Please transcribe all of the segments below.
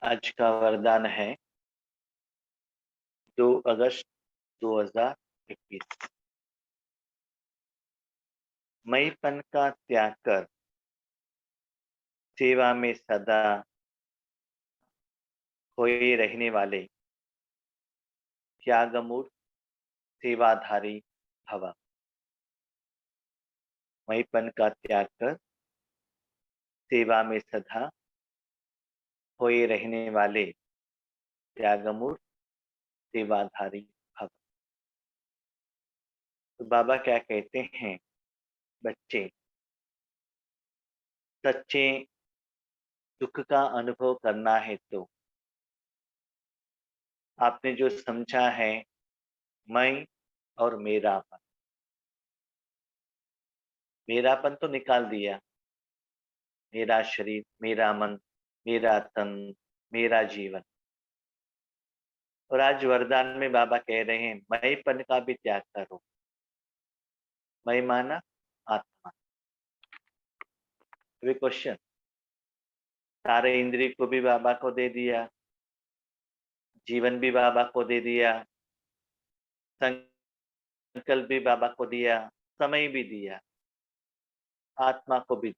आज का वरदान है 2 अगस्त 2021। मैंपन का त्याग कर सेवा में सदा खोए रहने वाले त्यागमूर्त सेवाधारी भव। मैंपन का त्याग कर सेवा में सदा खोए रहने वाले त्यागमूर्त सेवाधारी भव। तो बाबा क्या कहते हैं, बच्चे सच्चे दुख का अनुभव करना है तो आपने जो समझा है मैं और मेरापन तो निकाल दिया। मेरा शरीर, मेरा मन, मेरा तन, मेरा जीवन। और आज वरदान में बाबा कह रहे हैं मैंपन का भी त्याग करो। मैं माना आत्मा। अभी क्वेश्चन, सारे इंद्रिय को भी बाबा को दे दिया, जीवन भी बाबा को दे दिया, संकल्प भी बाबा को दिया, समय भी दिया, आत्मा को भी।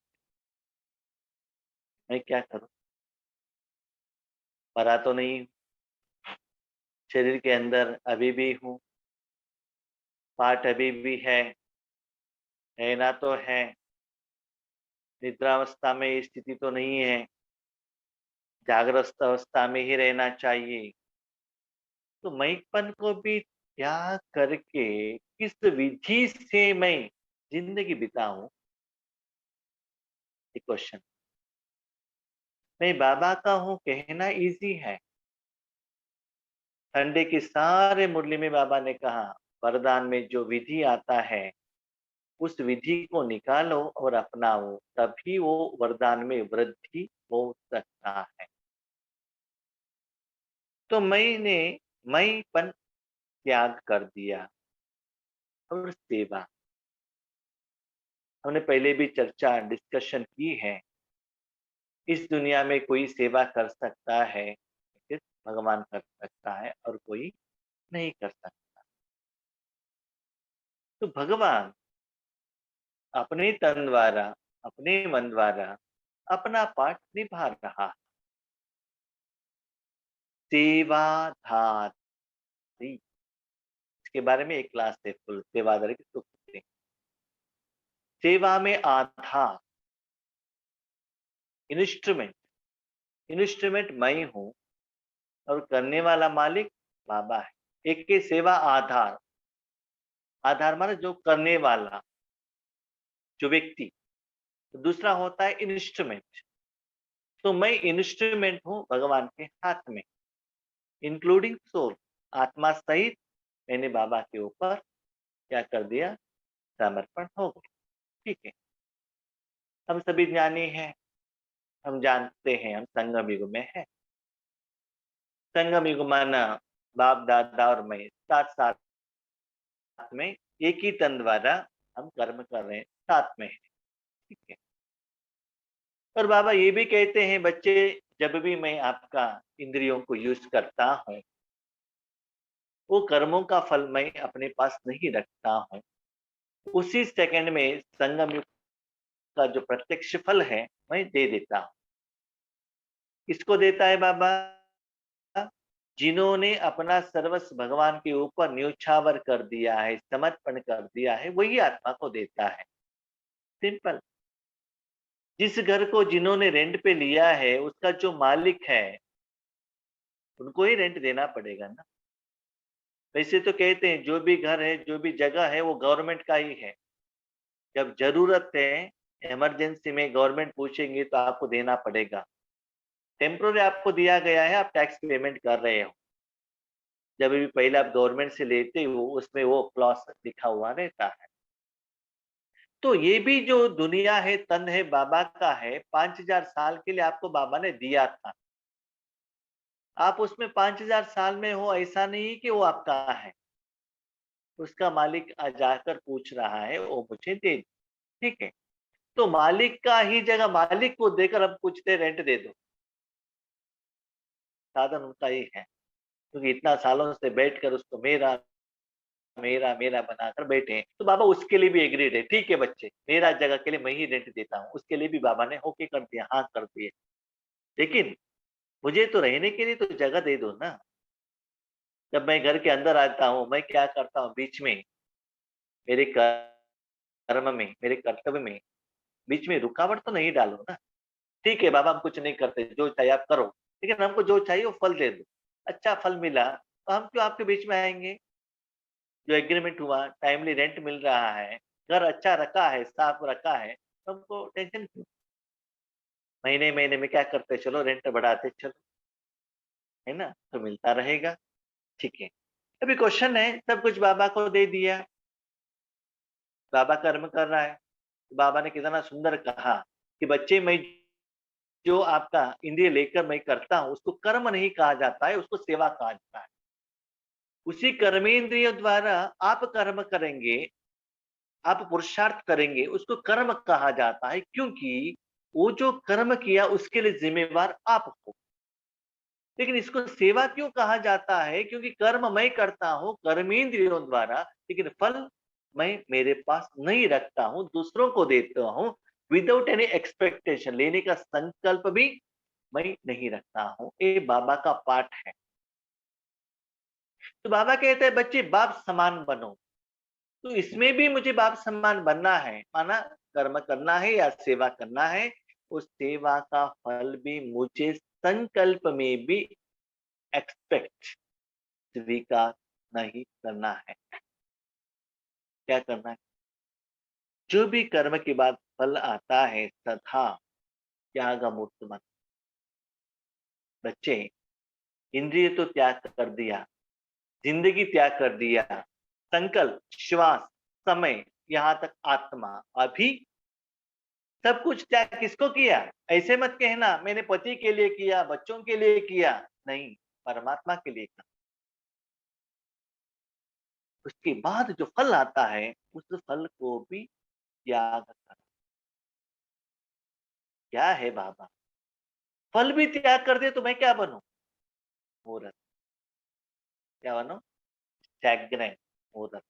मैं क्या करूं? परा तो नहीं हूं, शरीर के अंदर अभी भी हूं, पार्ट अभी भी है, रहना तो है, निद्रावस्था में ये स्थिति तो नहीं है, जागृत अवस्था में ही रहना चाहिए। तो मैंपन को भी त्याग करके किस विधि से मैं जिंदगी बिताऊं? ये क्वेश्चन। मैं बाबा का हूं कहना इजी है। संडे की सारे मुरली में बाबा ने कहा वरदान में जो विधि आता है उस विधि को निकालो और अपनाओ, तभी वो वरदान में वृद्धि हो सकता है। तो मैंने मैंपन त्याग कर दिया और सेवा, हमने पहले भी चर्चा डिस्कशन की है। इस दुनिया में कोई सेवा कर सकता है, सिर्फ भगवान कर सकता है और कोई नहीं कर सकता। तो भगवान अपने तन द्वारा, अपने मन द्वारा अपना पाठ निभा रहा है। सेवाधारी, इसके बारे में एक क्लास है फुल, सेवाधारी की तो सेवा में आधार, इंस्ट्रूमेंट, इंस्ट्रूमेंट मैं हूं और करने वाला मालिक बाबा है। एक के सेवा आधार, आधार माने जो करने वाला, जो व्यक्ति। तो दूसरा होता है इंस्ट्रूमेंट। तो मैं इंस्ट्रूमेंट हूं भगवान के हाथ में, इंक्लूडिंग सोल, आत्मा सहित मैंने बाबा के ऊपर क्या कर दिया, समर्पण हो गया। ठीक है, हम सभी ज्ञानी हैं, हम जानते हैं हम संगम युग में है। संगम युग माना बाप दादा और मैं साथ साथ में एक ही तन द्वारा हम कर्म कर रहे हैं, साथ में है। ठीक है। और बाबा ये भी कहते हैं बच्चे, जब भी मैं आपका इंद्रियों को यूज करता हूँ वो कर्मों का फल मैं अपने पास नहीं रखता हूँ, उसी सेकंड में संगम युग का जो प्रत्यक्ष फल है मैं दे देता हूँ। किसको देता है बाबा? जिन्होंने अपना सर्वस्व भगवान के ऊपर न्योछावर कर दिया है, समर्पण कर दिया है, वही आत्मा को देता है। सिंपल। जिस घर को जिन्होंने रेंट पे लिया है उसका जो मालिक है उनको ही रेंट देना पड़ेगा ना। वैसे तो कहते हैं जो भी घर है, जो भी जगह है वो गवर्नमेंट का ही है। जब जरूरत है, इमरजेंसी में गवर्नमेंट पूछेंगे तो आपको देना पड़ेगा। टेम्पोररी आपको दिया गया है, आप टैक्स पेमेंट कर रहे हो। जब भी पहले आप गवर्नमेंट से लेते हो उसमें वो क्लॉज लिखा हुआ रहता है। तो ये भी जो दुनिया है, तन है, बाबा का है। 5000 साल के लिए आपको बाबा ने दिया था। आप उसमें 5000 साल में हो ऐसा नहीं कि वो आपका है। उसका मालिक जाकर पूछ रहा है वो मुझे दे दो। ठीक है। तो मालिक का ही जगह मालिक को देकर हम पूछते रेंट दे दो। साधन उनका ही है, क्योंकि इतना सालों से बैठकर उसको मेरा, मेरा, मेरा बनाकर बैठे हैं। तो बाबा उसके लिए भी एग्रीड है, ठीक है बच्चे, मेरा जगह के लिए मैं ही रेंट देता हूँ। उसके लिए भी बाबा ने ओके कर दिया, हाँ कर दिए। लेकिन मुझे तो रहने के लिए तो जगह दे दो ना। जब मैं घर के अंदर आता हूँ, मैं क्या करता हूँ बीच में, मेरे कर्म में, मेरे कर्तव्य में, बीच में रुकावट तो नहीं डालो ना। ठीक है बाबा हम कुछ नहीं करते, जो चाहिए आप करो, लेकिन हमको जो चाहिए वो फल दे दो। अच्छा फल मिला, तो हम क्यों आपके बीच में आएँगे? जो एग्रीमेंट हुआ, टाइमली रेंट मिल रहा है, घर अच्छा रखा है, साफ रखा है, तो हमको टेंशन क्यों? महीने-महीने में क्या करते चलो रेंट बढ़ाते चलो, है ना? तो मिलता रहेगा, ठीक है। अभी क्वेश्चन है, सब कुछ बाबा को दे दिया, बाबा कर्म कर रहा है। बाबा ने कितना सुंदर कहा कि बच्चे मैं जो आपका इंद्रिय लेकर मैं करता हूँ, उसको कर्म नहीं कहा जाता है, उसको सेवा कहा जाता है। उसी कर्मेंद्रिय द्वारा आप कर्म करेंगे, आप पुरुषार्थ करेंगे, उसको कर्म कहा जाता है, क्योंकि वो जो कर्म किया उसके लिए जिम्मेवार आप हो। लेकिन इसको सेवा क्यों कहा जाता है? क्योंकि कर्म मैं करता हूँ कर्मेंद्रियों द्वारा, लेकिन फल मैं मेरे पास नहीं रखता हूँ, दूसरों को देता हूँ विदाउट एनी एक्सपेक्टेशन, लेने का संकल्प भी मैं नहीं रखता हूँ। ये बाबा का पाठ है। तो बाबा कहते हैं बच्चे बाप समान बनो। तो इसमें भी मुझे बाप समान बनना है, माना कर्म करना है या सेवा करना है, उस सेवा का फल भी मुझे संकल्प में भी एक्सपेक्ट, स्वीकार नहीं करना है। क्या करना है? जो भी कर्म के बाद फल आता है तथा त्याग मूर्त मन। बच्चे इंद्रिय तो त्याग कर दिया, जिंदगी त्याग कर दिया, संकल्प, श्वास, समय, यहाँ तक आत्मा, अभी सब कुछ त्याग किसको किया? ऐसे मत कहना मैंने पति के लिए किया, बच्चों के लिए किया, नहीं, परमात्मा के लिए किया। उसके बाद जो फल आता है उस फल को भी त्याग कर। क्या है बाबा, फल भी त्याग कर दे तो मैं क्या बनूं? मूर्ख। क्या बनूं? स्टैग्नेंट, मूर्ख।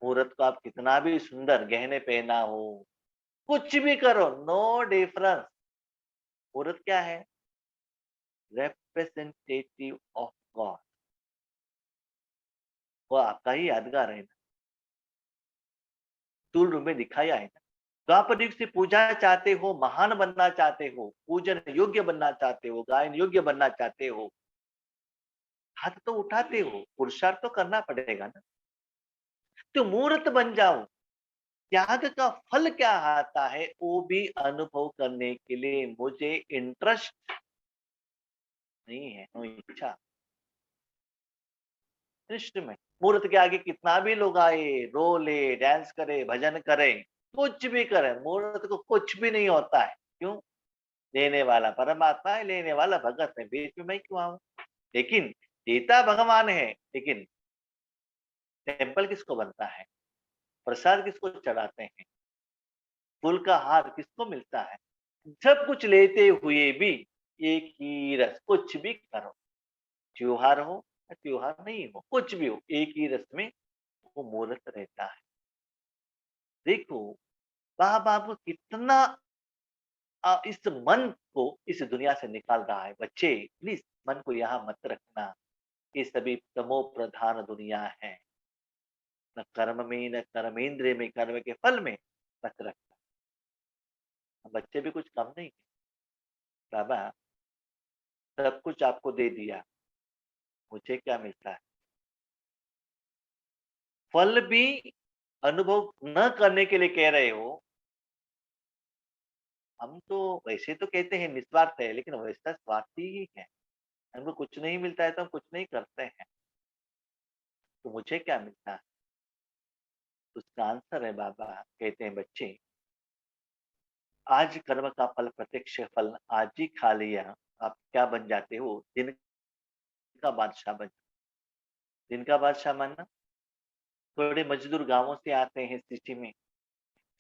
मूर्त को आप कितना भी सुंदर गहने पहना हो, कुछ भी करो, नो डिफरेंस। मूर्त क्या है? Representative of God. वो आपका ही यादगार है ना, स्थूल रूप में दिखाया है ना। द्वापर युग से पूजा चाहते हो, महान बनना चाहते हो, पूजन योग्य बनना चाहते हो, गायन योग्य बनना चाहते हो, हाथ तो उठाते हो, पुरुषार्थ तो करना पड़ेगा ना। तो मूर्त बन जाओ। त्याग का फल क्या आता है वो भी अनुभव करने के लिए मुझे इंटरेस्ट नहीं है, नो इच्छा। इंस्ट्रूमेंट, मूर्त के आगे कितना भी लोग आए, रोले, डांस करे, भजन करे, कुछ भी करे, मूर्त को कुछ भी नहीं होता है। क्यों? देने वाला परमात्मा है, लेने वाला भगत है, बीच में मैं क्यों आऊं? लेकिन देता भगवान है, लेकिन टेम्पल किसको बनता है? प्रसाद किसको चढ़ाते हैं? फूल का हार किसको मिलता है? सब कुछ लेते हुए भी एक ही रस, कुछ भी करो, त्योहार हो या त्योहार नहीं हो, कुछ भी हो, एक ही रस में वो मूर्त रहता है। देखो बाबा आपको कितना इस मन को इस दुनिया से निकाल रहा है। बच्चे प्लीज मन को यहाँ मत रखना, ये सभी तमो प्रधान दुनिया है। न कर्म में, न कर्मेंद्रिय में, कर्म के फल में मत रखना। बच्चे भी कुछ कम नहीं है। बाबा सब कुछ आपको दे दिया, मुझे क्या मिलता है? फल भी अनुभव न करने के लिए कह रहे हो। हम तो वैसे तो कहते हैं निस्वार्थ है, लेकिन वैसा स्वार्थी ही है। हमको कुछ नहीं मिलता है तो हम कुछ नहीं करते हैं। तो मुझे क्या मिलता है? उसका आंसर है बाबा कहते हैं बच्चे, आज कर्म का फल, प्रत्यक्ष फल आज ही खा लिया, आप क्या बन जाते हो? दिन का बादशाह बन। दिन का बादशाह मानना, थोड़े मजदूर गांवों से आते हैं सिटी में,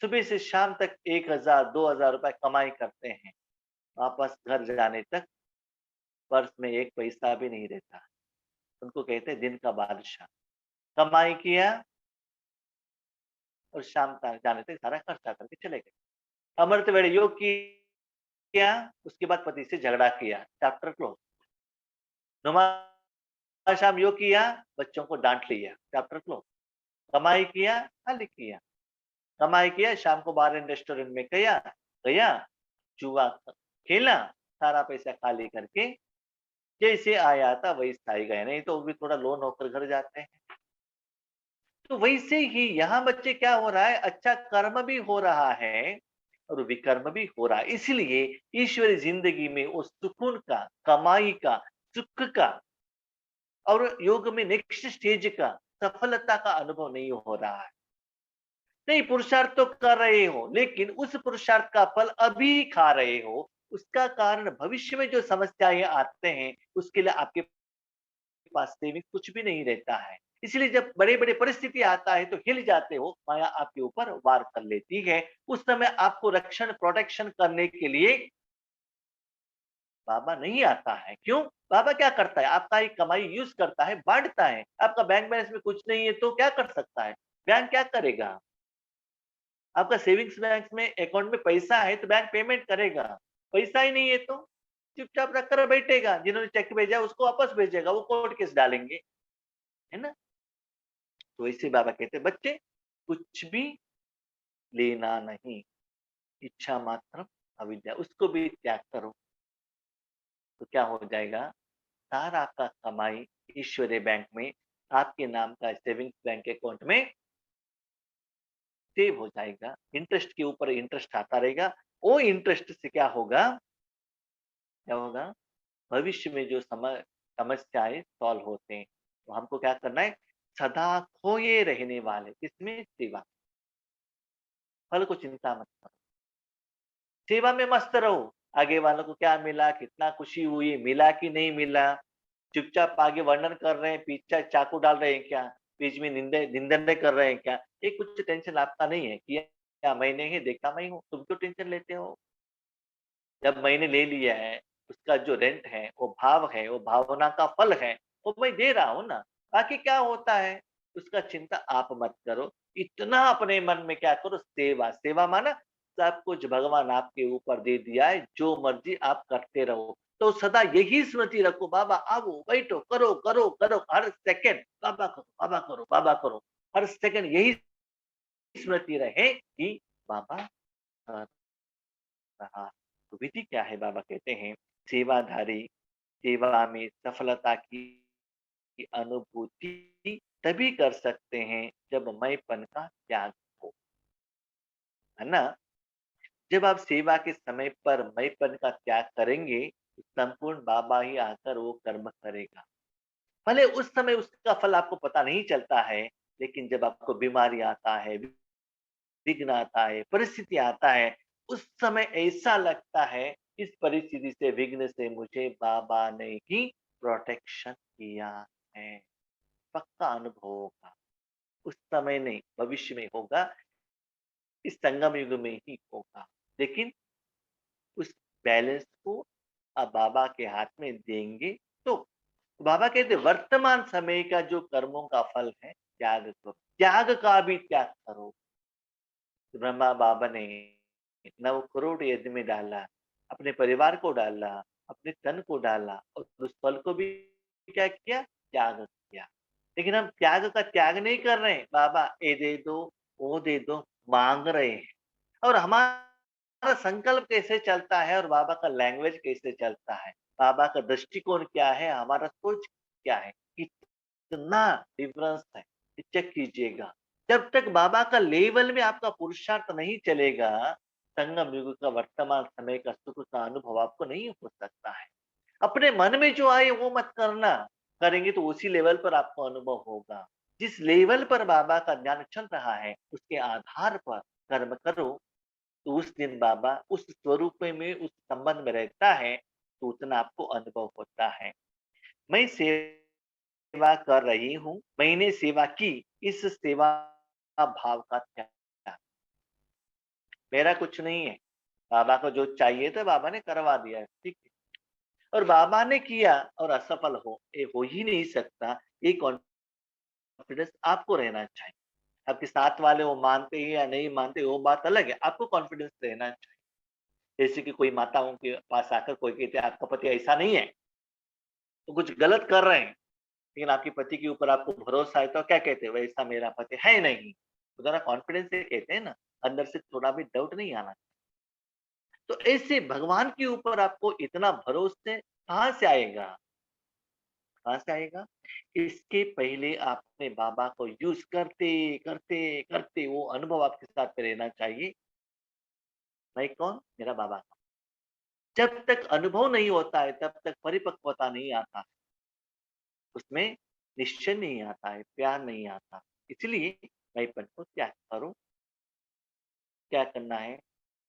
सुबह से शाम तक 1000 2000 रुपए कमाई करते हैं, वापस घर जाने तक पर्स में एक पैसा भी नहीं रहता। उनको कहते हैं दिन का बादशाह। कमाई किया और शाम जाने तक सारा खर्चा करके चले गए। अमृत वेले योग किया, उसके बाद पति से झगड़ा किया, चैप्टर क्लोज। नुमाशाम योग किया, बच्चों को डांट लिया, चैप्टर क्लोज। कमाई किया, खाली किया। कमाई किया, शाम को बाहर रेस्टोरेंट में गया गया जुआ खेला, सारा पैसा खाली करके जैसे आया था वैसा ही गया, नहीं तो वो भी थोड़ा लोन होकर घर जाते हैं। तो वैसे ही यहाँ बच्चे क्या हो रहा है, अच्छा कर्म भी हो रहा है और विकर्म भी हो रहा है। इसलिए ईश्वरी जिंदगी में उस सुकून का, कमाई का, सुख का और योग में नेक्स्ट स्टेज का, सफलता का अनुभव नहीं हो रहा है। नहीं, पुरुषार्थ तो कर रहे हो, लेकिन उस पुरुषार्थ का फल अभी खा रहे हो। उसका कारण भविष्य में जो समस्याएं आते हैं, उसके लिए आपके पास सेविंग कुछ भी नहीं रहता है। इसलिए जब बड़े-बड़े परिस्थिति आता है तो हिल जाते हो, माया आपके ऊपर वार कर लेती है। उस समय आपको रक्षण, प्रोटेक्शन करने के लिए बाबा नहीं आता है। क्यों? बाबा क्या करता है? आपका ही कमाई यूज़ करता है, बाँटता है। आपका बैंक बैलेंस में कुछ नहीं है तो क्या कर सकता है? बैंक क्या करेगा? आपका सेविंग्स बैंक में अकाउंट में पैसा है तो बैंक पेमेंट करेगा। पैसा ही नहीं है तो चुपचाप रखकर बैठेगा। जिन्होंने चेक भेजा उसको वापस भेजेगा, वो कोर्ट केस डालेंगे, है ना? तो इसे बाबा कहते हैं बच्चे कुछ भी लेना नहीं, इच्छा मात्र अविद्या, उसको भी त्याग करो। तो क्या हो जाएगा, सारा आपका कमाई ईश्वरीय बैंक में आपके नाम का सेविंग्स बैंक अकाउंट में सेव हो जाएगा। इंटरेस्ट के ऊपर इंटरेस्ट आता रहेगा। वो इंटरेस्ट से क्या होगा, क्या होगा, भविष्य में जो समस्याएं सॉल्व होते हैं, तो हमको क्या करना है, सदा खोए रहने वाले किसमें, सेवा, फल को चिंता मत करो, सेवा में मस्त रहो। आगे वालों को क्या मिला, कितना खुशी हुई, मिला कि नहीं मिला, चुपचाप आगे वर्णन कर रहे हैं, पीछे चाकू डाल रहे हैं क्या, बीच में निंदने कर रहे हैं क्या, ये कुछ टेंशन आपका नहीं है। किया मैंने ही, देखा मैं हूँ, तुम क्यों टेंशन लेते हो? जब मैंने ले लिया है, उसका जो रेंट है, वो भाव है, वो भावना का फल है, वो मैं दे रहा हूँ ना। बाकी क्या होता है, उसका चिंता आप मत करो। इतना अपने मन में क्या करो, सेवा। सेवा माना सब कुछ भगवान आपके ऊपर दे दिया है, जो मर्जी आप करते रहो। तो सदा यही स्मृति रखो, बाबा आओ, बैठो, करो, करो, करो, हर सेकंड बाबा करो, बाबा करो, बाबा करो। हर सेकंड यही स्मृति रहे कि बाबा कर रहा। तो विधि क्या है, बाबा कहते हैं सेवाधारी सेवा में सफलता की अनुभूति तभी कर सकते हैं जब मैंपन का त्याग हो, है ना? जब आप सेवा के समय पर मैंपन का त्याग करेंगे तो संपूर्ण बाबा ही आकर वो कर्म करेगा। भले उस समय उसका फल आपको पता नहीं चलता है, लेकिन जब आपको बीमारी आता है, विघ्न आता है, परिस्थिति आता है, उस समय ऐसा लगता है इस परिस्थिति से, विघ्न से मुझे बाबा ने ही प्रोटेक्शन किया है। पक्का अनुभव होगा। उस समय नहीं, भविष्य में होगा, इस संगम युग में ही होगा। लेकिन उस बैलेंस को आप बाबा के हाथ में देंगे तो। बाबा कहते वर्तमान समय का जो कर्मों का फल है, त्याग करो, त्याग का भी त्याग करो। ब्रह्मा बाबा ने 9 करोड़ यज्ञ में डाला, अपने परिवार को डाला, अपने तन को डाला और उस फल को भी क्या किया, त्याग किया। लेकिन हम त्याग का त्याग नहीं कर रहे हैं, बाबा ये दे दो, वो दे दो, मांग रहे हैं। और हमारा संकल्प कैसे चलता है और बाबा का लैंग्वेज कैसे चलता है, बाबा का दृष्टिकोण क्या है, हमारा सोच क्या है, कितना डिफरेंस है, चेक कीजिएगा। जब तक बाबा का लेवल में आपका पुरुषार्थ नहीं चलेगा, संगम युग का वर्तमान समय का सुख का अनुभव आपको नहीं हो सकता है। अपने मन में जो आए वो मत करना, करेंगे तो उसी लेवल पर आपको अनुभव होगा। जिस लेवल पर बाबा का ज्ञान चल रहा है, उसके आधार पर कर्म करो, तो उस दिन बाबा उस स्वरूप में, उस संबंध में रहता है, तो उतना आपको अनुभव होता है। मैं सेवा कर रही हूँ, मैंने सेवा की, इस सेवा भाव का त्याग, मेरा कुछ नहीं है, बाबा को जो चाहिए था बाबा ने करवा दिया है, ठीक है। और बाबा ने किया और असफल हो, ये हो ही नहीं सकता। ये कॉन्फिडेंस आपको रहना चाहिए। आपके साथ वाले वो मानते हैं या नहीं मानते वो बात अलग है, आपको कॉन्फिडेंस रहना चाहिए। जैसे कि कोई माताओं के पास आकर कोई कहते हैं आपका पति ऐसा नहीं है, तो कुछ गलत कर रहे हैं, लेकिन आपके पति के ऊपर आपको भरोसा है तो क्या कहते हैं, वैसा मेरा पति है नहीं। तो जरा कॉन्फिडेंस से कहते हैं ना, अंदर से थोड़ा भी डाउट नहीं आना। तो ऐसे भगवान के ऊपर आपको इतना भरोसे कहाँ से आएगा? कहाँ से आएगा? इसके पहले आपने बाबा को यूज़ करते, करते, करते वो अनुभव आपके साथ में रहना चाहिए। मैं कौन? मेरा बाबा। जब तक अनुभव नहीं होता है, तब तक परिपक्वता नहीं आता, उसमें निश्चय नहीं आता है, प्यार नहीं आता। इसलिए मैंपन को त्याग करो। क्या करना है?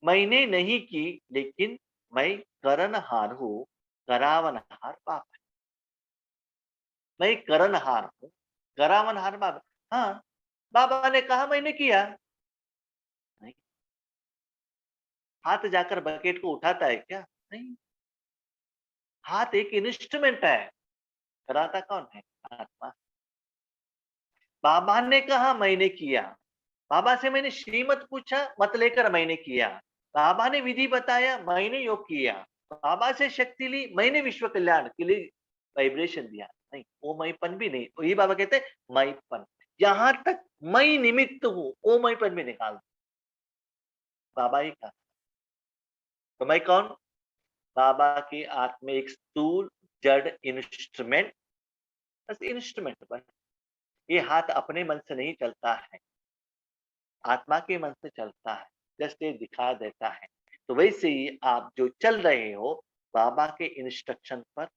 मैंने नहीं की, लेकिन मैं करनहार हूँ, करावनहार पाप है। मैं करनहार हूँ, करावनहार बाबा। हाँ, बाबा ने कहा मैंने किया। नहीं, हाथ जाकर बकेट को उठाता है क्या? नहीं, हाथ एक इंस्ट्रूमेंट है, कराता कौन है? आत्मा। बाबा ने कहा मैंने किया, बाबा से मैंने श्रीमत पूछा, मत लेकर मैंने किया। बाबा ने विधि बताया, मैंने योग किया। बाबा से शक्ति ली, मैंने विश्व कल्याण के लिए वाइब्रेशन दिया। नहीं, वो मैंपन भी नहीं। तो ये बाबा कहते हैं मैंपन। जहां तक मैं निमित्त हूँ, वो मैंपन भी निकाल दो। बाबा ही कहा। तो मैं कौन? बाबा की आत्मा एक स्थूल जड़ इंस्ट्रूमेंट, बस इंस्ट्रूमेंट बस। ये हाथ अपने मन से नहीं चलता है, आत्मा के मन से चलता है, जस्ट ये दिखा देता है। तो वैसे ही आप जो चल रहे हो, बाबा के इंस्ट्रक्शन पर,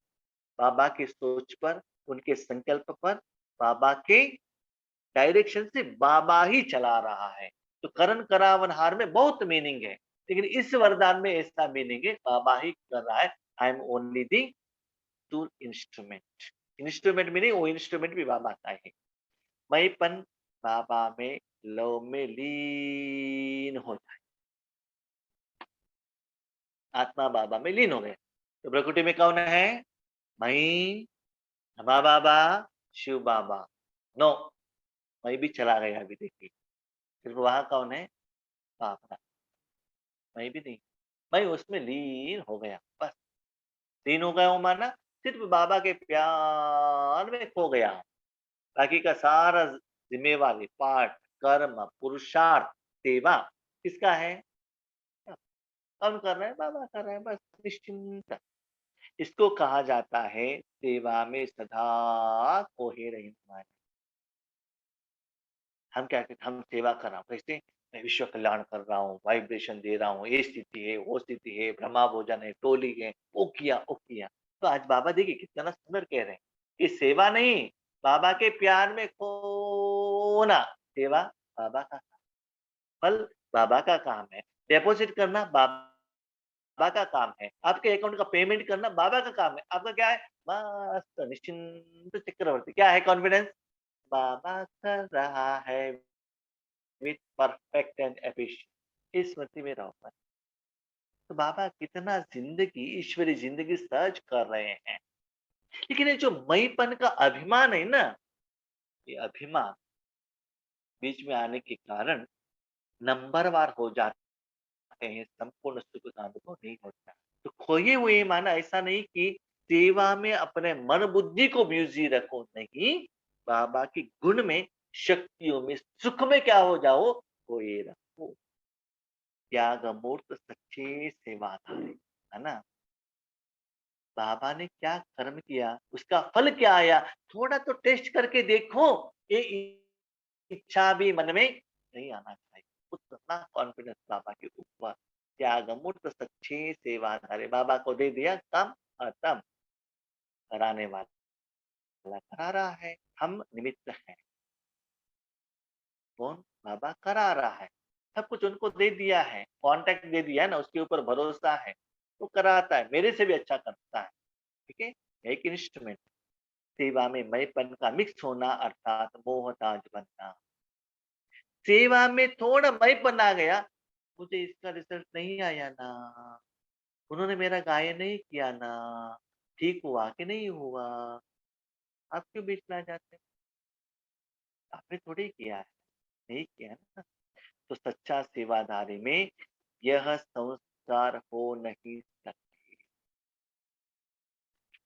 बाबा की सोच पर, उनके संकल्प पर, बाबा के डायरेक्शन से बाबा ही चला रहा है। तो करण करावनहार में बहुत मीनिंग है, लेकिन इस वरदान में ऐसा मीनिंग है बाबा ही कर रहा है। I am only the two instrument. Instrument meaning वो इंस्ट्रूमेंट भी बाबा का है। मैंपन बाबा में लव में लीन हो जाए, आत्मा बाबा में लीन हो गया। तो प्रकृति में कौन है? मैं, ब्रह्मा बाबा, शिव बाबा। नो, मैं भी चला गया अभी देखिए। सिर्फ वहां कौन है? बाबा। मैं भी नहीं, मैं उसमें लीन हो गया बस। लीन हो गया हूं माना सिर्फ बाबा के प्यार में खो गया हूं। बाकी का सारा जिम्मेवारी, पाठ, कर्म, पुरुषार्थ, सेवा किसका है? कौन कर रहे हैं? बाबा कर रहे हैं बस, निश्चिंत। इसको कहा जाता है सेवा में सदा खोहे रहना। हम क्या कहते हैं? हम सेवा कर रहा हूँ कैसे? मैं विश्व कल्याण कर रहा हूँ, वाइब्रेशन दे रहा हूँ, ये स्थिति है, वो स्थिति है, ब्रह्मा भोजन है, टोली है, वो किया, वो किया। तो आज बाबा देखिए कितना सुंदर कह रहे हैं कि सेवा नहीं, बाबा के प्यार में खोना सेवा बाबा का फल, बाबा का काम है। डिपॉजिट करना बाबा का काम है। आपके अकाउंट का पेमेंट करना बाबा का काम है। आपका क्या है? मस्त निश्चिंत चक्रवर्ती। क्या है? कॉन्फिडेंस। बाबा कर रहा है विथ परफेक्ट एंड एफिशिएंट। इस स्मृति में रहो बस। तो बाबा कितना जिंदगी, ईश्वरी जिंदगी सर्च कर रहे हैं। लेकिन ये जो मईपन का अभिमान है ना, ये अभिमान बीच में आने के कारण नंबरवार हो जाते हैं, संपूर्ण सुख का अनुभव नहीं होता। तो खोए हुए माना ऐसा नहीं कि सेवा में अपने मन बुद्धि को बिजी रखो, नहीं, बाबा की गुण में, शक्तियों में, सुख में क्या हो जाओ, खोए रखो। त्याग मूर्त सच्चे सेवाधारी, है ना? बाबा ने क्या कर्म किया, उसका फल क्या आया, थोड़ा तो टेस्ट करके देखो। ये इच्छा भी मन में नहीं आना चाहिए। उतना कॉन्फिडेंस बाबा के ऊपर। त्याग मूर्त सच्चे सेवाधारी, बाबा को दे दिया काम खत्म। कराने वाला करा रहा है, हम निमित्त हैं। कौन? बाबा करा रहा है, सब कुछ उनको दे दिया है, कांटेक्ट दे दिया है ना, उसके ऊपर भरोसा है, वो कराता है, मेरे से भी अच्छा करता है। ठीक है, एक इंस्ट्रूमेंट। सेवा में मैंपन का मिक्स होना अर्थात मोहताज बनना। सेवा में थोड़ा मैंपन आ गया, मुझे इसका रिजल्ट नहीं आया ना, उन्होंने मेरा गायन नहीं किया ना, ठीक हुआ कि नहीं हुआ? आप क्यों बीच में आ जाते हैं? आपने थोड़ी किया है, नहीं किया है ना। तो सच्चा सेवादारी में यह संस्कार हो नहीं सकते।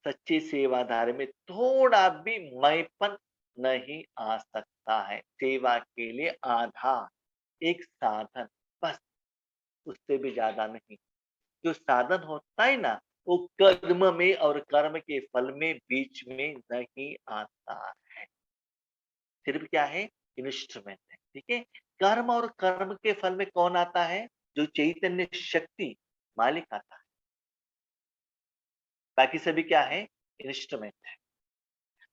सच्ची सेवादारी में थोड़ा भी मैंपन नहीं आ सकता है। सेवा के लिए आधार, एक साधन, बस, उससे भी ज़्यादा नहीं। जो साधन होता है ना, वो कर्म में और कर्म के फल में बीच में नहीं आता है। सिर्फ क्या है? इंस्ट्रूमेंट है, ठीक है? कर्म और कर्म के फल में कौन आता है? जो चैतन्य शक्ति, मालिक आता है। बाकी सभी क्या है? इंस्ट्रूमेंट है।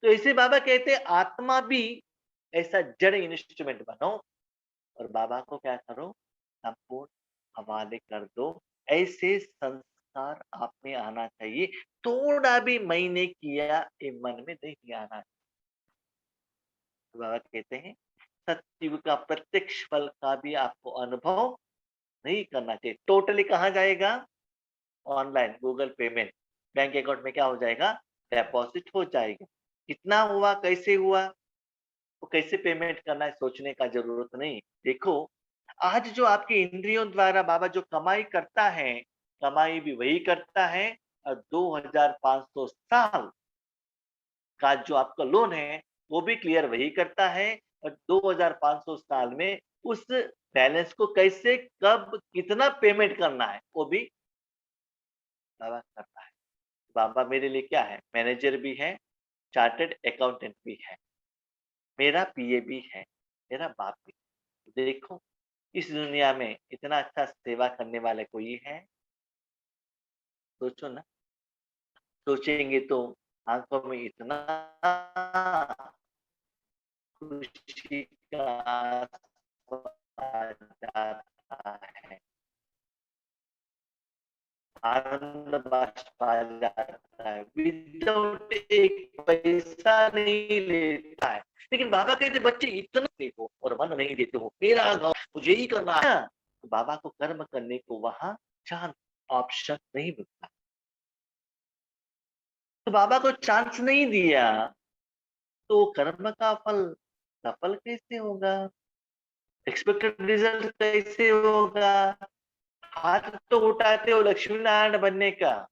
तो इसे बाबा कहते हैं आत्मा भी ऐसा जड़ इंस्ट्रूमेंट बनो और बाबा को क्या करो? संपूर्ण हवाले कर दो। ऐसे संस्कार आप में आना चाहिए। थोड़ा भी मैंने किया ये मन में नहीं आना चाहिए। तो बाबा कहते हैं सत्युग का प्रत्यक्ष फल का भी आपको अनुभव नहीं करना चाहिए। टोटली कहाँ जाएगा? Online Google payment, bank account में क्या हो जाएगा? डिपॉजिट हो जाएगा। कितना हुआ, कैसे हुआ, तो कैसे पेमेंट करना है सोचने का जरूरत नहीं। देखो, आज जो आपके इंद्रियों द्वारा बाबा जो कमाई करता है, कमाई भी वही करता है और 2500 साल का जो आपका लोन है, वो भी क्लियर वही करता है और 2500 साल में उस बैलेंस को कैसे, कब, कितना पेमेंट करना है, वो भी बाबा करता है। बाबा मेरे लिए क्या है? मैनेजर भी है, चार्टर्ड अकाउंटेंट भी है, मेरा पीए भी है, मेरा बाप भी है। देखो, इस दुनिया में इतना अच्छा सेवा करने वाले कोई है? सोचो ना। सोचेंगे तो आंखों में इतना खुशी का आंसू आ जाता है, आनंद बाष्प आ जाता है, विदाउट एक पैसा नहीं लेता है। लेकिन बाबा कहते बच्चे इतना देखो और मन नहीं देते हो, मेरा गाँव मुझे ही करना है। तो बाबा को कर्म करने को वहां चांस, ऑप्शन नहीं मिलता। तो बाबा को चांस नहीं दिया, तो कर्म का फल सफल कैसे होगा? एक्सपेक्टेड रिजल्ट कैसे होगा? हाथ तो उठाते हो लक्ष्मी नारायण बनने का,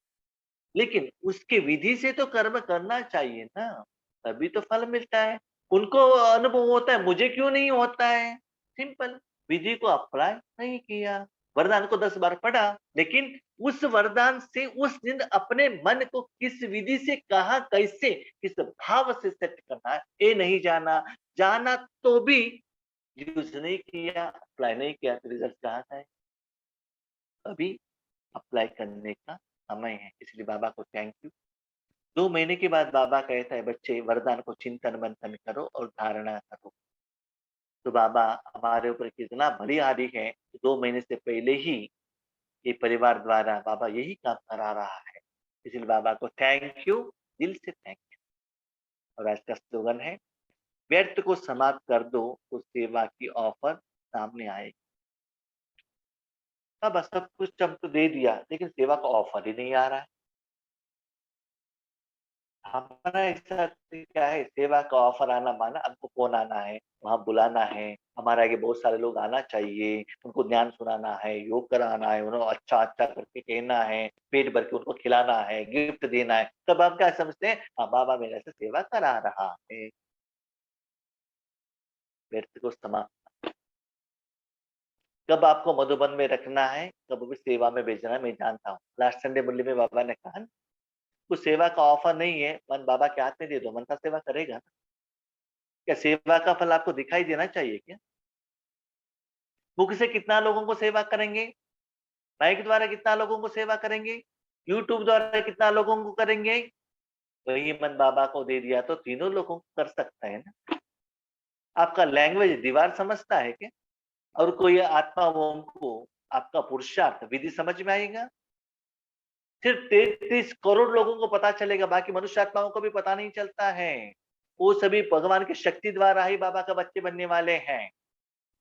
लेकिन उसके विधि से तो कर्म करना चाहिए ना, तभी तो फल मिलता है। उनको अनुभव होता है, मुझे क्यों नहीं होता है? सिंपल, विधि को अप्लाई नहीं किया। वरदान को 10 बार पढ़ा, लेकिन उस वरदान से उस दिन अपने मन को किस विधि से, कहा, कैसे, किस भाव से सेट करना है, ये नहीं जाना। जाना तो भी यूज नहीं किया, अप्लाई नहीं किया, तो रिजल्ट कहाँ का है? अभी अप्लाई करने का समय है। इसलिए बाबा को थैंक यू। 2 महीने के बाद बाबा कहता है बच्चे वरदान को चिंतन मंथन करो और धारणा करो। तो बाबा हमारे ऊपर कितना बलिहारी है, 2 महीने से पहले ही ये परिवार द्वारा बाबा यही काम करा रहा है। इसलिए बाबा को थैंक यू, दिल से थैंक यू। और आज का स्लोगन है व्यर्थ को समाप्त कर दो तो सेवा की ऑफर सामने आएगी। अब सब कुछ हम तो दे दिया, लेकिन सेवा का ऑफर ही नहीं आ रहा है। हमारा ऐसा क्या है, सेवा का ऑफर आना माना हमको फोन आना है, वहां बुलाना है, हमारे आगे बहुत सारे लोग आना चाहिए, उनको ज्ञान सुनाना है, योग कराना है, उन्हें अच्छा अच्छा करके कहना है, पेट भर के उनको खिलाना है, गिफ्ट देना है। तब आप क्या समझते हैं? हाँ, बाबा मेरे से सेवा करा रहा है। व्यर्थ को समाप्त। कब आपको मधुबन में रखना है, कब भी सेवा में भेजना है, मैं जानता हूँ। लास्ट संडे मुरली में बाबा ने कहा कुछ सेवा का ऑफर नहीं है, मन बाबा के हाथ में दे दो, मन का सेवा करेगा। क्या सेवा का फल आपको दिखाई देना चाहिए क्या? बुक से कितना लोगों को सेवा करेंगे? माइक द्वारा कितना लोगों को सेवा करेंगे? यूट्यूब द्वारा कितना लोगों को करेंगे? वही मन बाबा को दे दिया तो तीनों लोगों को कर सकता है ना। आपका लैंग्वेज दीवार समझता है क्या? और कोई आत्मा वो को आपका पुरुषार्थ विधि समझ में आएगा? सिर्फ 33 करोड़ लोगों को पता चलेगा, बाकी मनुष्य आत्माओं को भी पता नहीं चलता है। वो सभी भगवान की शक्ति द्वारा ही बाबा का बच्चे बनने वाले हैं।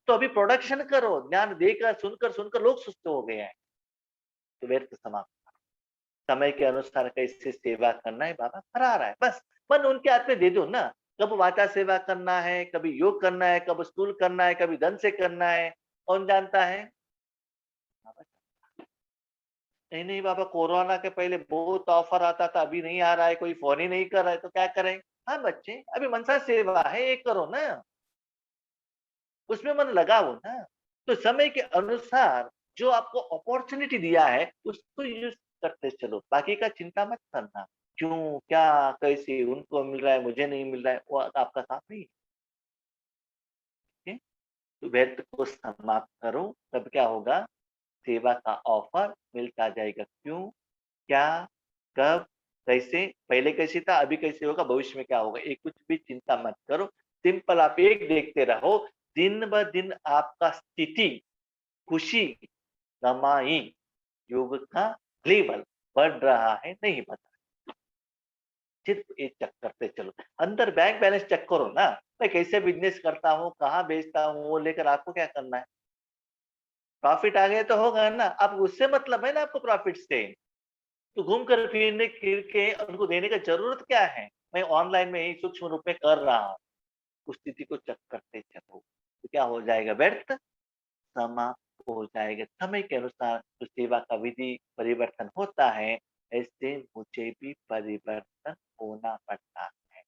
तो अभी प्रोडक्शन करो, ज्ञान देकर सुनकर सुनकर लोग सुस्त हो गए हैं। तो व्यर्थ समाप्त। समय के अनुसार कैसे सेवा करना है बाबा करा रहा है, बस मन उनके हाथ में दे दो ना। कब वाचा सेवा करना है, कभी योग करना है, कब स्थूल करना है, कभी धन से करना है, कौन जानता है? बाबा, नहीं नहीं बाबा, कोरोना के पहले बहुत ऑफर आता था, अभी नहीं आ रहा है, कोई फोन ही नहीं कर रहा है, तो क्या करें? हाँ बच्चे, अभी मनसा सेवा है, ये करो ना, उसमें मन लगाओ ना। तो समय के अनुसार जो आपको अपॉर्चुनिटी दिया है उसको यूज करते चलो, बाकी का चिंता मत करना। क्यों, क्या, कैसे, उनको मिल रहा है मुझे नहीं मिल रहा है, वो आपका काम नहीं है। तो व्यर्थ को समाप्त करो, तब क्या होगा? सेवा का ऑफर मिलता जाएगा। क्यों, क्या, कब, कैसे, पहले कैसे था, अभी कैसे होगा, भविष्य में क्या होगा, ये कुछ भी चिंता मत करो। सिंपल आप एक देखते रहो, दिन ब दिन आपका स्थिति, खुशी, कमाई, योग का लेवल बढ़ रहा है नहीं बढ़ रहा, सिर्फ एक चेक करते चलो। अंदर बैंक बैलेंस चेक करो ना, मैं कैसे बिजनेस करता हूँ, कहाँ बेचता हूँ, वो लेकर आपको क्या करना है? प्रॉफिट आ गया तो होगा ना, आप उससे मतलब है ना आपको प्रॉफिट से। तो घूम कर फिरने फिर के उनको देने का जरूरत क्या है? मैं ऑनलाइन में ही सूक्ष्म रूप में कर रहा हूँ, उस स्थिति को चेक करते चलो, तो क्या हो जाएगा? व्यर्थ समाप्त हो जाएगा। समय के अनुसार जो सेवा का विधि परिवर्तन होता है, ऐसे मुझे भी परिवर्तन होना पड़ता है,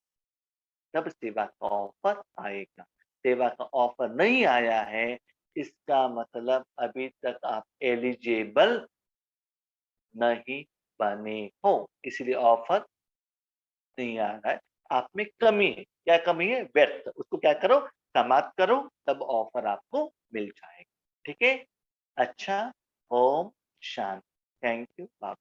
तब सेवा का ऑफर आएगा। सेवा का ऑफर नहीं आया है, इसका मतलब अभी तक आप एलिजिबल नहीं बने हो, इसलिए ऑफर नहीं आ रहा है। आप में कमी है, क्या कमी है? व्यर्थ, उसको क्या करो? समाप्त करो, तब ऑफर आपको मिल जाएगा। ठीक है? अच्छा, Om Shanti. Thank you Baba.